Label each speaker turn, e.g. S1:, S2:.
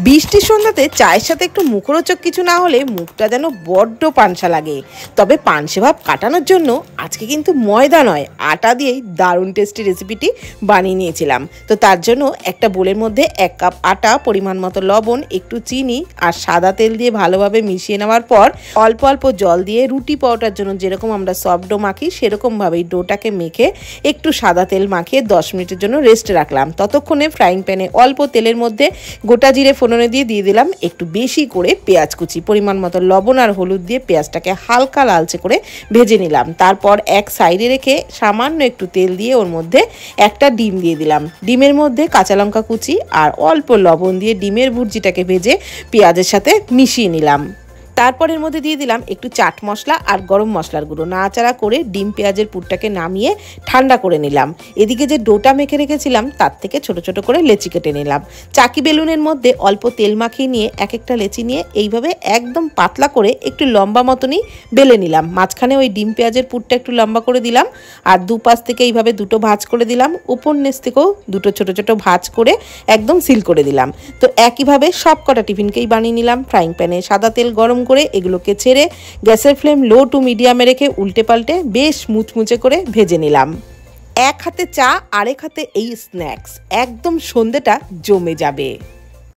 S1: বৃষ্টির সন্ধ্যাতে চায়ের সাথে একটু মুখরোচক কিছু না হলে মুখটা যেন বড্ড পানসা লাগে। তবে পানসে ভাব কাটানোর জন্য আজকে কিন্তু ময়দা নয়, আটা দিয়েই দারুণ টেস্টি রেসিপিটি বানিয়ে নিয়েছিলাম। তো তার জন্য একটা বোলের মধ্যে 1 কাপ আটা, পরিমাণ মতো লবণ, একটু চিনি আর সাদা তেল দিয়ে ভালোভাবে মিশিয়ে নেওয়ার পর অল্প অল্প জল দিয়ে রুটি পাউডার জন্য যেরকম আমরা সফট ডো মাখি সেরকমভাবেই ডোটাকে মেখে একটু সাদা তেল মাখিয়ে 10 মিনিটের জন্য রেস্টে রাখলাম। ততক্ষণে ফ্রাইং প্যানে অল্প তেলের মধ্যে গোটা জিরে ফোড়নে দিয়ে দিলাম একটু বেশি করে পেঁয়াজ কুচি, পরিমাণ মতো লবণ আর হলুদ দিয়ে পেঁয়াজটাকে হালকা লালচে করে ভেজে নিলাম। তারপর এক সাইডে রেখে সামান্য একটু তেল দিয়ে ওর মধ্যে একটা ডিম দিয়ে দিলাম। ডিমের মধ্যে কাঁচা লঙ্কা কুচি আর অল্প লবণ দিয়ে ডিমের ভুর্জিটাকে ভেজে পেঁয়াজের সাথে মিশিয়ে নিলাম। তারপর এর মধ্যে দিয়ে দিলাম একটু চাট মশলা আর গরম মশলার গুঁড়ো। নাড়াচাড়া করে ডিম পেঁয়াজের পুরটাকে নামিয়ে ঠান্ডা করে নিলাম। এদিকে যে ডোটা মেখে রেখেছিলাম তার থেকে ছোট ছোট করে লেচি কেটে নিলাম। চাকি বেলুনের মধ্যে অল্প তেল মাখিয়ে নিয়ে এক একটা লেচি নিয়ে এইভাবে একদম পাতলা করে একটু লম্বা মতনই বেলে নিলাম। মাঝখানে ওই ডিম পেঁয়াজের পুরটা একটু লম্বা করে দিলাম আর দুপাশ থেকে এইভাবে দুটো ভাঁজ করে দিলাম। উপর নিচ থেকেও দুটো ছোট ছোট ভাঁজ করে একদম সিল করে দিলাম। তো একইভাবে সব কটা টিফিনকেই বানিয়ে নিলাম। ফ্রাইং প্যানে সাদা তেল গরম করে এগুলোকে ছেড়ে গ্যাসের ফ্লেম লো টু মিডিয়ামে রেখে উল্টে পাল্টে বেশ মুচমুচে করে ভেজে নিলাম। এক হাতে চা, আরেক হাতে এই স্ন্যাক্স, একদম সন্ধ্যেটা জমে যাবে।